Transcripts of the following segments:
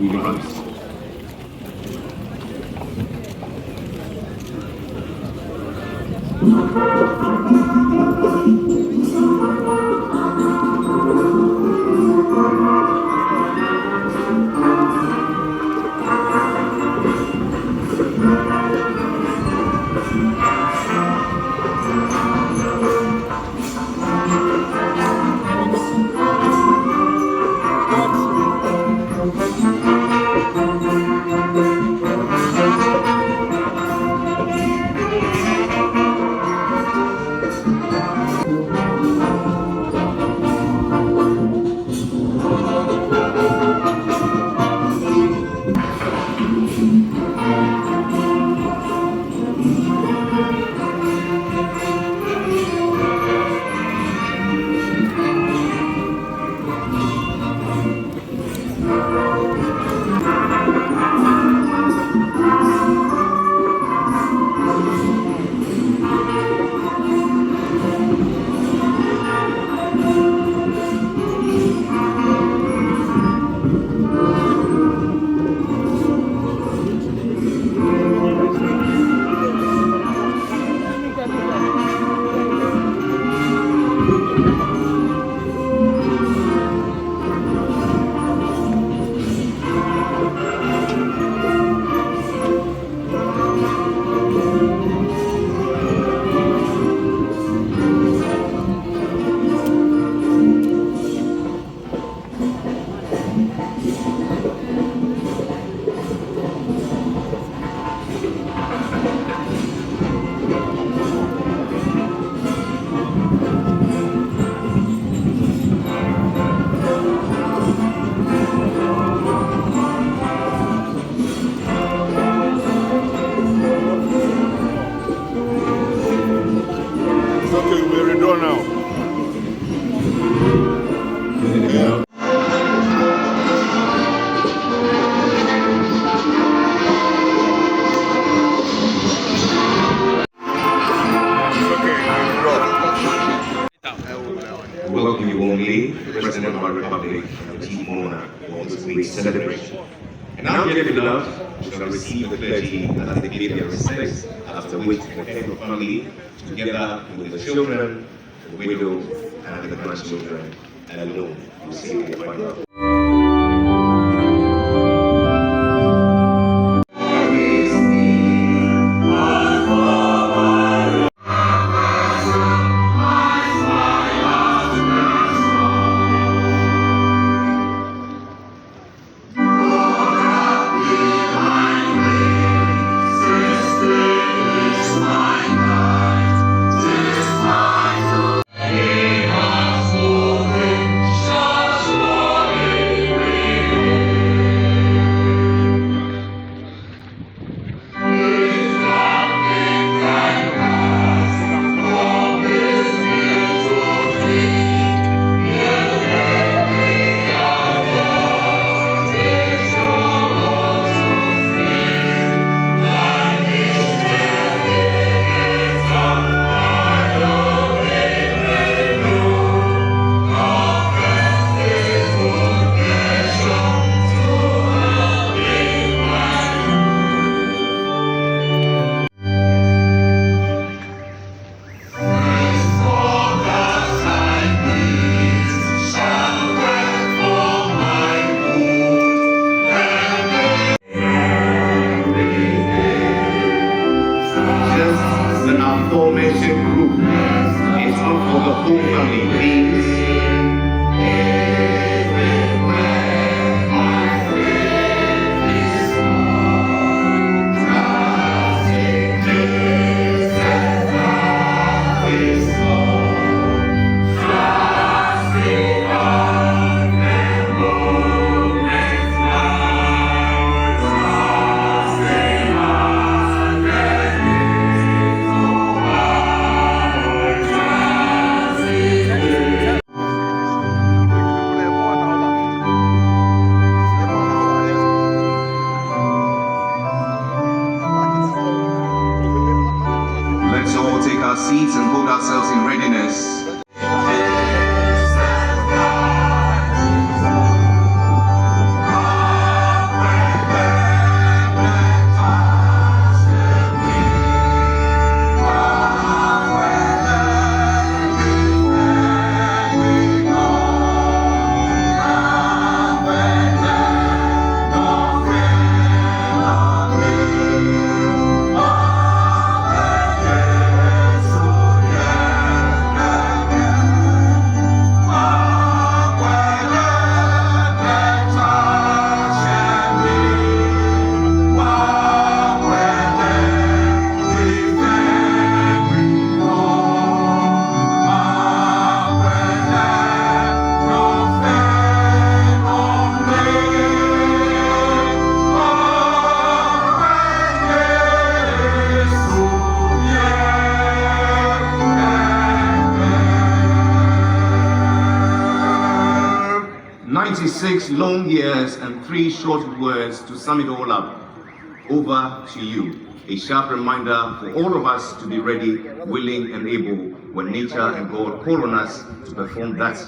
we rise. Welcome you warmly, the President of our Republic, and the Chief Monarch of this great celebration. And now, dear beloved, shall receive the clergy as they pay their respects after which the head of family, together with the children, the widow, and the grandchildren, alone will say their final. Seats and hold ourselves in readiness. 96 long years and 3 short words to sum it all up. Over to you. A sharp reminder for all of us to be ready, willing and able when nature and God call on us to perform that.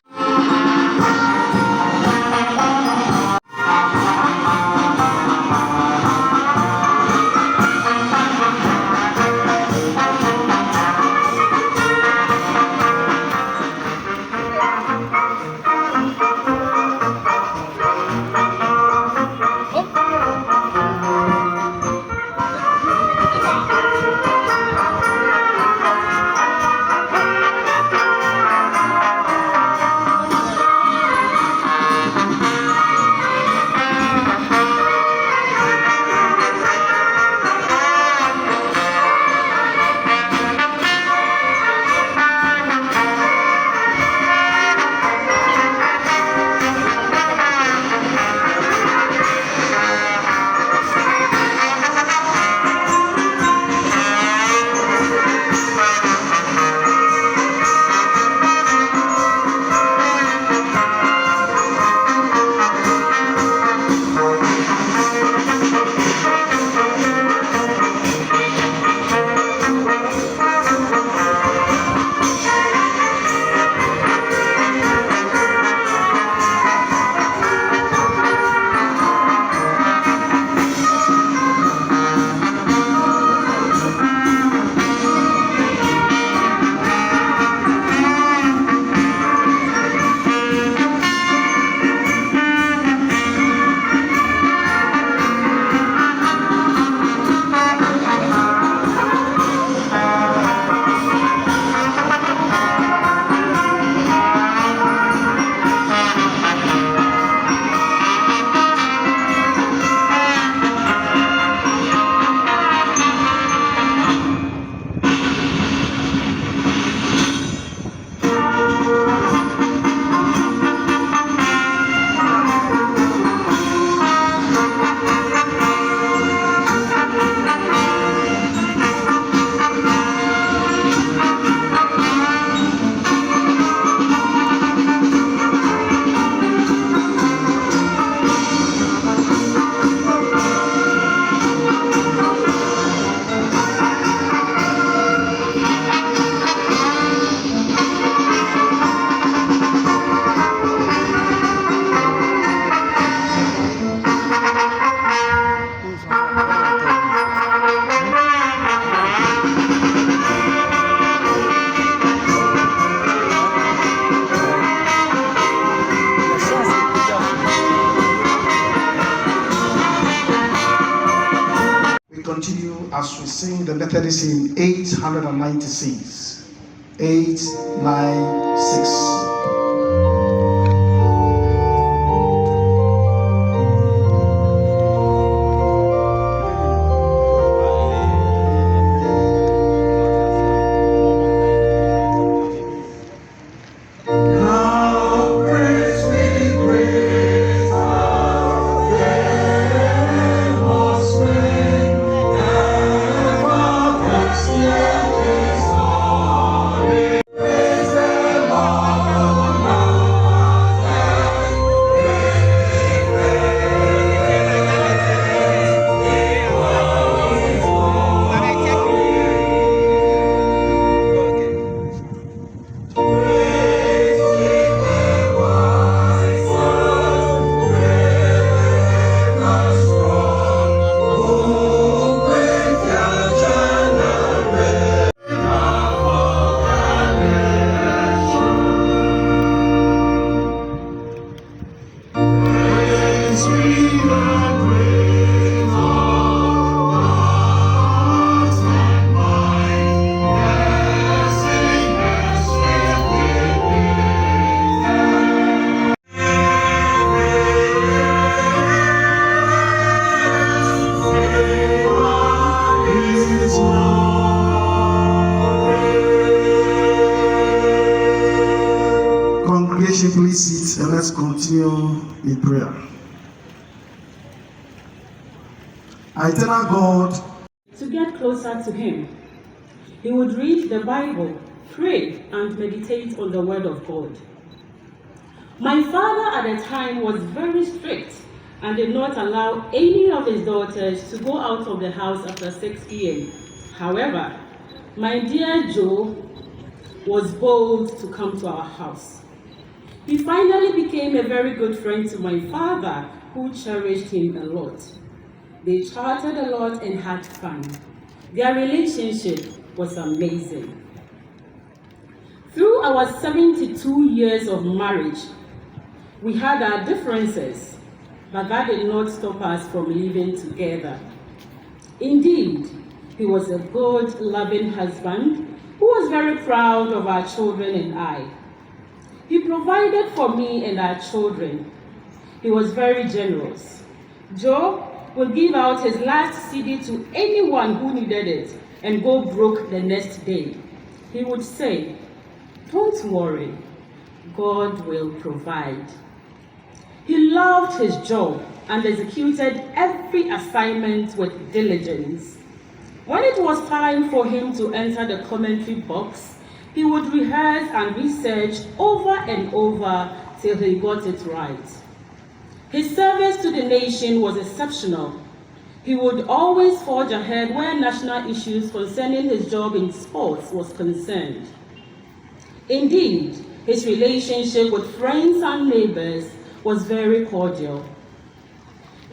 Continue as we sing the Methodist hymn 896. 896. Please sit and let's continue in prayer. Eternal God, to get closer to Him, he would read the Bible, pray, and meditate on the Word of God. My father at the time was very strict and did not allow any of his daughters to go out of the house after 6 p.m. However, my dear Joe was bold to come to our house. He finally became a very good friend to my father, who cherished him a lot. They chatted a lot and had fun. Their relationship was amazing. Through our 72 years of marriage, we had our differences, but that did not stop us from living together. Indeed, he was a good, loving husband who was very proud of our children and I. He provided for me and our children. He was very generous. Joe would give out his last CD to anyone who needed it and go broke the next day. He would say, "Don't worry, God will provide." He loved his job and executed every assignment with diligence. When it was time for him to enter the commentary box, he would rehearse and research over and over till he got it right. His service to the nation was exceptional. He would always forge ahead where national issues concerning his job in sports was concerned. Indeed, his relationship with friends and neighbors was very cordial.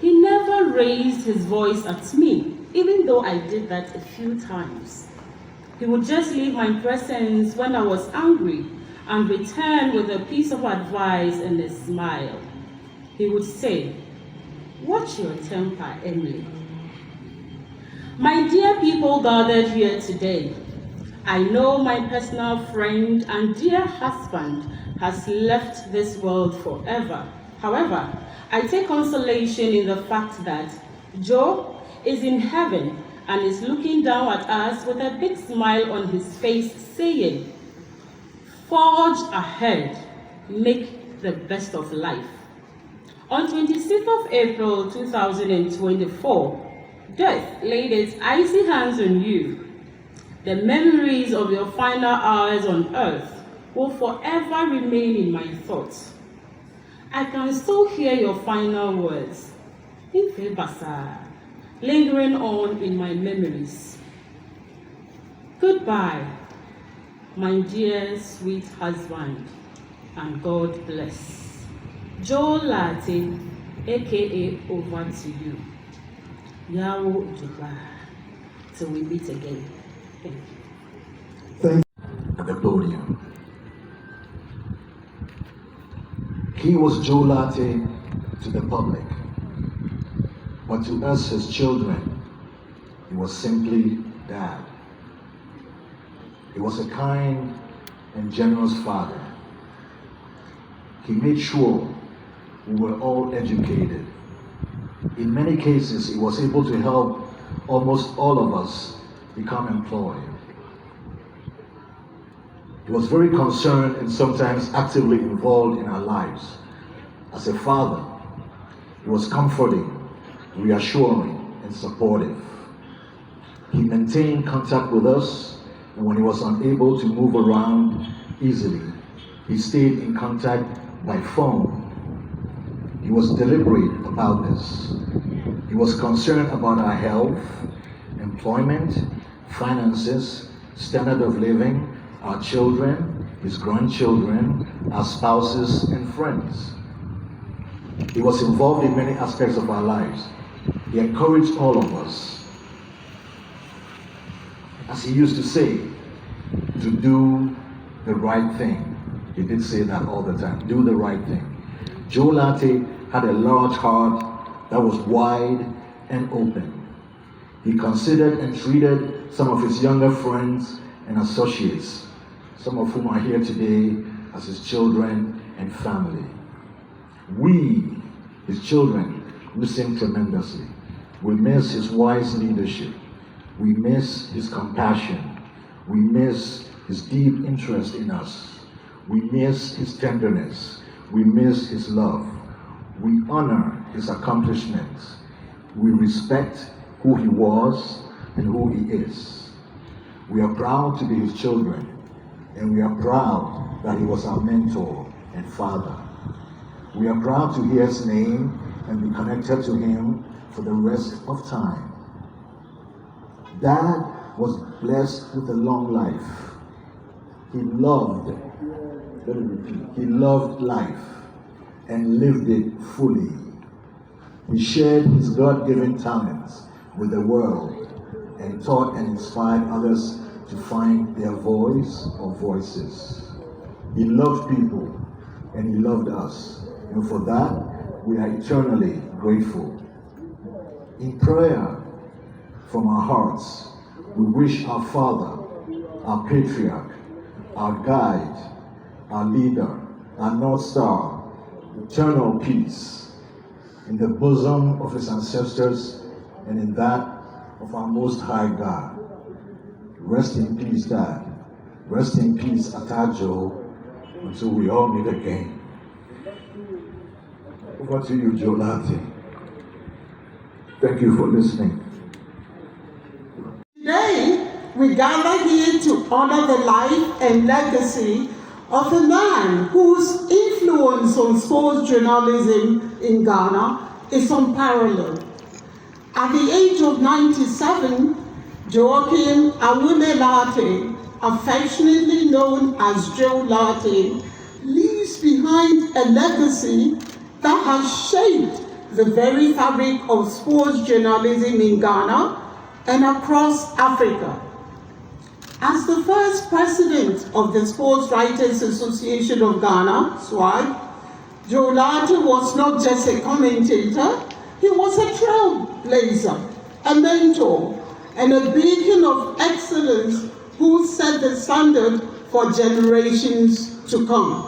He never raised his voice at me, even though I did that a few times. He would just leave my presence when I was angry and return with a piece of advice and a smile. He would say, "Watch your temper, Emily." My dear people gathered here today, I know my personal friend and dear husband has left this world forever. However, I take consolation in the fact that Joe is in heaven and is looking down at us with a big smile on his face, saying, "Forge ahead, make the best of life." On 26th of April 2024, death laid its icy hands on you. The memories of your final hours on earth will forever remain in my thoughts. I can still hear your final words, "Ife basa," lingering on in my memories. Goodbye, my dear sweet husband, and God bless. Joe Lartey, aka over to you. Yawo Juba, till we meet again. Thank you. Thank At the podium. He was Joe Lartey to the public, but to us, his children, he was simply Dad. He was a kind and generous father. He made sure we were all educated. In many cases, he was able to help almost all of us become employed. He was very concerned and sometimes actively involved in our lives. As a father, he was comforting, reassuring, and supportive. He maintained contact with us, and when he was unable to move around easily, he stayed in contact by phone. He was deliberate about this. He was concerned about our health, employment, finances, standard of living, our children, his grandchildren, our spouses, and friends. He was involved in many aspects of our lives. He encouraged all of us. As he used to say, to do the right thing. He did say that all the time, do the right thing. Joe Lartey had a large heart that was wide and open. He considered and treated some of his younger friends and associates, some of whom are here today, as his children and family. We, his children, miss him tremendously. We miss his wise leadership. We miss his compassion. We miss his deep interest in us. We miss his tenderness. We miss his love. We honor his accomplishments. We respect who he was and who he is. We are proud to be his children, and we are proud that he was our mentor and father. We are proud to hear his name and be connected to him for the rest of time. Dad was blessed with a long life. He loved, let me repeat, he loved life and lived it fully. He shared his God-given talents with the world and taught and inspired others to find their voice or voices. He loved people and he loved us. And for that, we are eternally grateful. In prayer from our hearts, we wish our father, our patriarch, our guide, our leader, our North Star, eternal peace in the bosom of his ancestors and in that of our Most High God. Rest in peace, Dad. Rest in peace, Akufo-Addo, until we all meet again. Over to you, Joe Lartey. Thank you for listening. Today, we gather here to honor the life and legacy of a man whose influence on sports journalism in Ghana is unparalleled. At the age of 97, Joachim Lartey, affectionately known as Joe Lartey, leaves behind a legacy that has shaped the very fabric of sports journalism in Ghana and across Africa. As the first president of the Sports Writers Association of Ghana, SWAG, Joe Lartey was not just a commentator, he was a trailblazer, a mentor, and a beacon of excellence who set the standard for generations to come.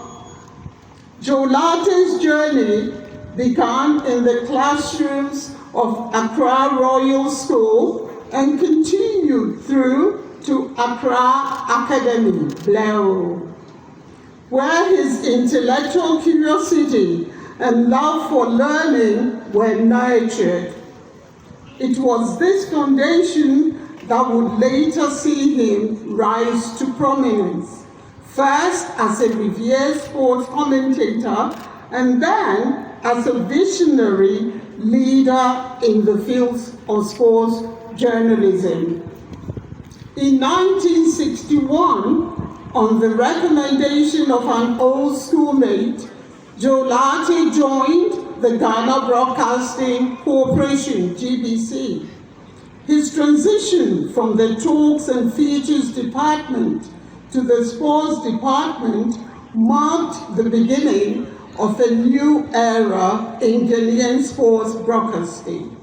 Joe Lartey's journey began in the classrooms of Accra Royal School and continued through to Accra Academy, Blairo, where his intellectual curiosity and love for learning were nurtured. It was this foundation that would later see him rise to prominence, first as a revered sports commentator and then as a visionary leader in the fields of sports journalism. In 1961, on the recommendation of an old schoolmate, Joe Lartey joined the Ghana Broadcasting Corporation, GBC. His transition from the Talks and Features Department to the Sports Department marked the beginning of a new era in Ghanaian sports broadcasting.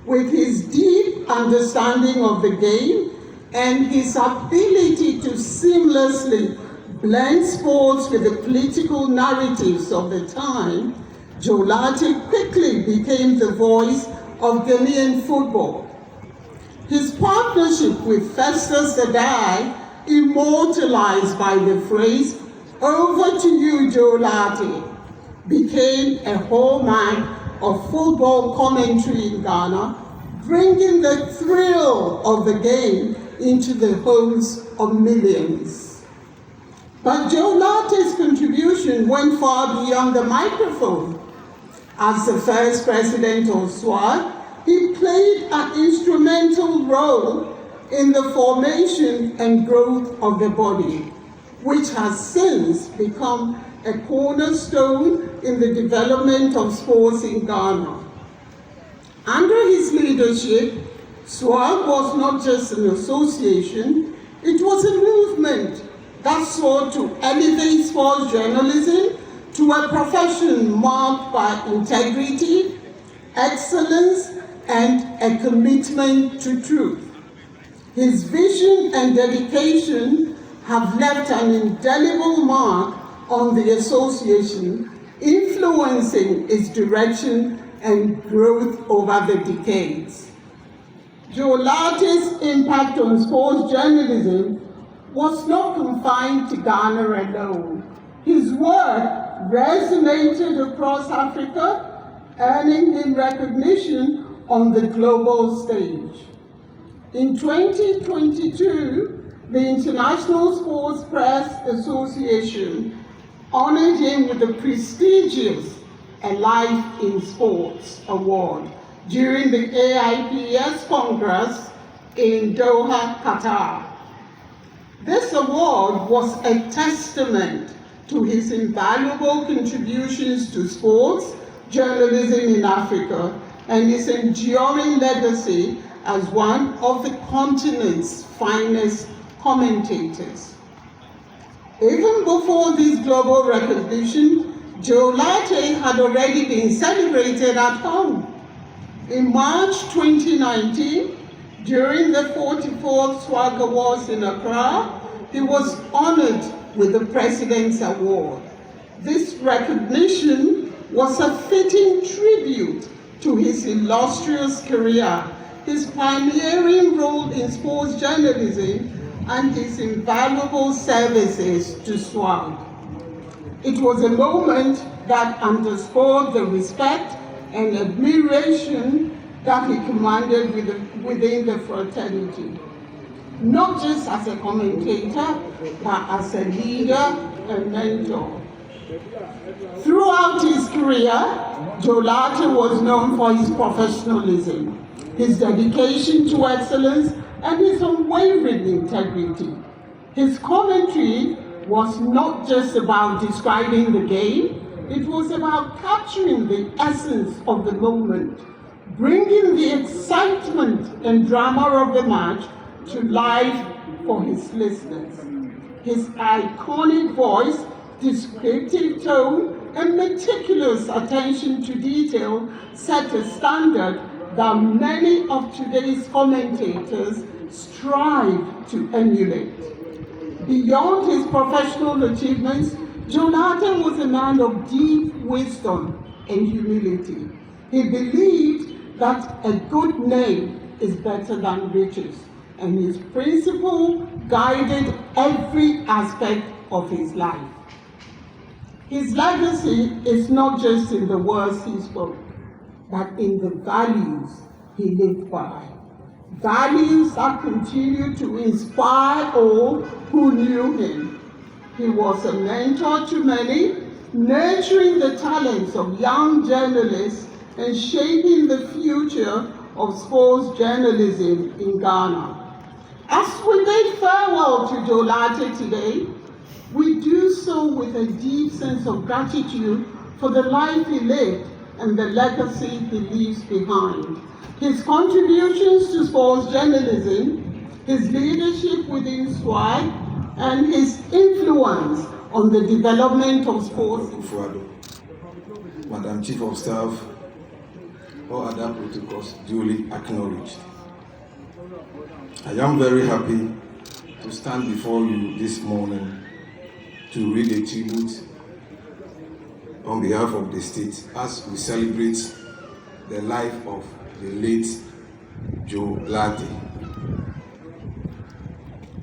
With his deep understanding of the game and his ability to seamlessly blend sports with the political narratives of the time, Joe Lartey quickly became the voice of Ghanaian football. His partnership with Festus Adai, immortalized by the phrase, "Over to you, Joe Lartey," became a hallmark of football commentary in Ghana, bringing the thrill of the game into the homes of millions. But Joe Lartey's contribution went far beyond the microphone. As the first president of SWAG, he played an instrumental role in the formation and growth of the body, which has since become a cornerstone in the development of sports in Ghana. Under his leadership, SWAG was not just an association, it was a movement that sought to elevate sports journalism to a profession marked by integrity, excellence, and a commitment to truth. His vision and dedication have left an indelible mark on the association, influencing its direction and growth over the decades. Joe Lartey's impact on sports journalism was not confined to Ghana alone. His work resonated across Africa, earning him recognition on the global stage. In 2022, the International Sports Press Association honored him with the prestigious a Life in Sports award during the AIPS Congress in Doha, Qatar. This award was a testament to his invaluable contributions to sports journalism in Africa and his enduring legacy as one of the continent's finest commentators. Even before this global recognition, Joe Lartey had already been celebrated at home. In March 2019, during the 44th Swag Awards in Accra, he was honored with the President's Award. This recognition was a fitting tribute to his illustrious career, his pioneering role in sports journalism, and his invaluable services to SWAG. It was a moment that underscored the respect and admiration that he commanded within the fraternity, not just as a commentator, but as a leader and mentor. Throughout his career, Joe Lartey was known for his professionalism, his dedication to excellence, and his unwavering integrity. His commentary was not just about describing the game, it was about capturing the essence of the moment, bringing the excitement and drama of the match to life for his listeners. His iconic voice, descriptive tone, and meticulous attention to detail set a standard that many of today's commentators strive to emulate. Beyond his professional achievements, Joe Lartey was a man of deep wisdom and humility. He believed that a good name is better than riches, and his principle guided every aspect of his life. His legacy is not just in the words he spoke, but in the values he lived by. Values that continue to inspire all who knew him. He was a mentor to many, nurturing the talents of young journalists and shaping the future of sports journalism in Ghana. As we bid farewell to Joe Lartey today, we do so with a deep sense of gratitude for the life he lived and the legacy he leaves behind. His contributions to sports journalism, his leadership within SWAG, and his influence on the development of sports. Akufo-Addo, Madam Chief of Staff, all other protocols duly acknowledged. I am very happy to stand before you this morning to read a tribute on behalf of the state as we celebrate the life of the late Joe Lartey.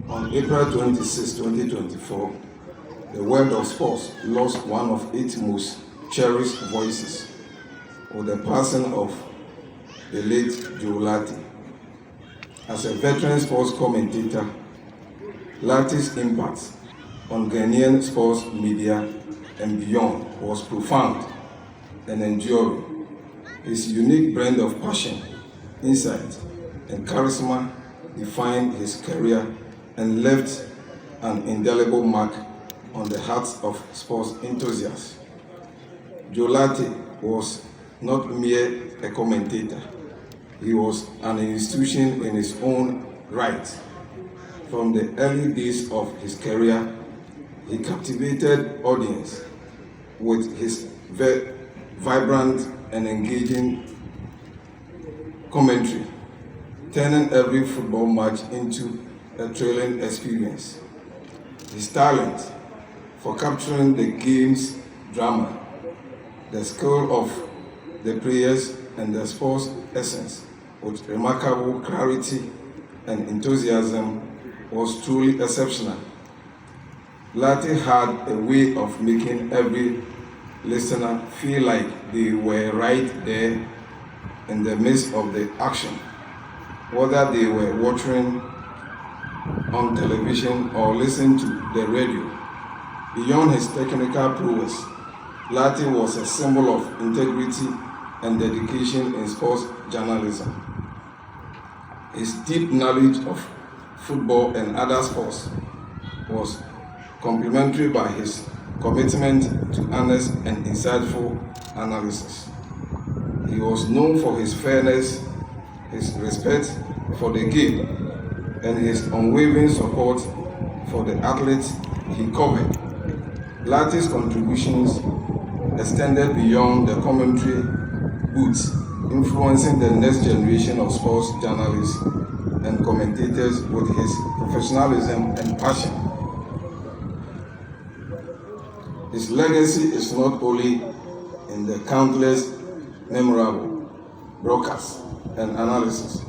On April 26, 2024, the world of sports lost one of its most cherished voices with the passing of the late Joe Lartey. As a veteran sports commentator, Lartey's impact on Ghanaian sports media and beyond was profound and enduring. His unique blend of passion, insight, and charisma defined his career and left an indelible mark on the hearts of sports enthusiasts. Joe Lartey was not mere a commentator. He was an institution in his own right. From the early days of his career, he captivated audience with his vibrant and engaging commentary, turning every football match into a thrilling experience. His talent for capturing the game's drama, the skill of the players, and the sports essence with remarkable clarity and enthusiasm was truly exceptional. Lartey had a way of making every listener feel like they were right there in the midst of the action, whether they were watching on television or listening to the radio. Beyond his technical prowess, Lartey was a symbol of integrity and dedication in sports journalism. His deep knowledge of football and other sports was complementary by his commitment to honest and insightful analysis. He was known for his fairness, his respect for the game, and his unwavering support for the athletes he covered. Lartey's contributions extended beyond the commentary booth, influencing the next generation of sports journalists and commentators with his professionalism and passion. His legacy is not only in the countless memorable broadcasts and analysis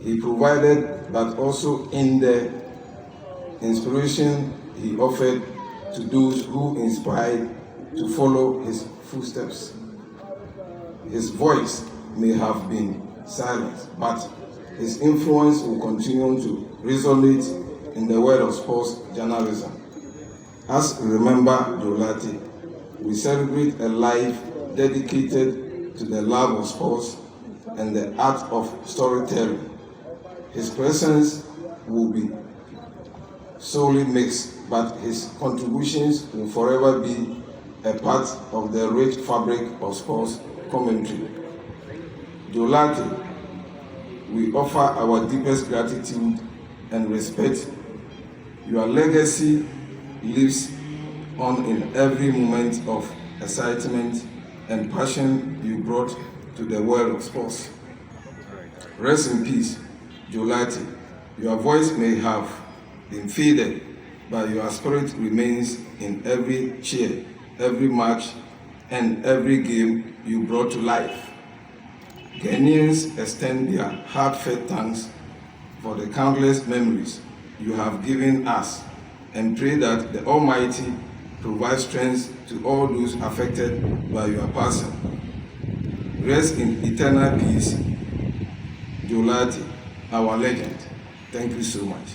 he provided, but also in the inspiration he offered to those who inspired to follow his footsteps. His voice may have been silent, but his influence will continue to resonate in the world of sports journalism. As we remember Joe Lartey, we celebrate a life dedicated to the love of sports and the art of storytelling. His presence will be solely mixed, but his contributions will forever be a part of the rich fabric of sports commentary. Joe Lartey, we offer our deepest gratitude and respect. Your legacy lives on in every moment of excitement and passion you brought to the world of sports. Rest in peace, Joe Lartey. Your voice may have been faded, but your spirit remains in every cheer, every match, and every game you brought to life. Ghanaians extend their heartfelt thanks for the countless memories you have given us and pray that the Almighty provides strength to all those affected by your passing. Rest in eternal peace, Joe Lartey, our legend. Thank you so much.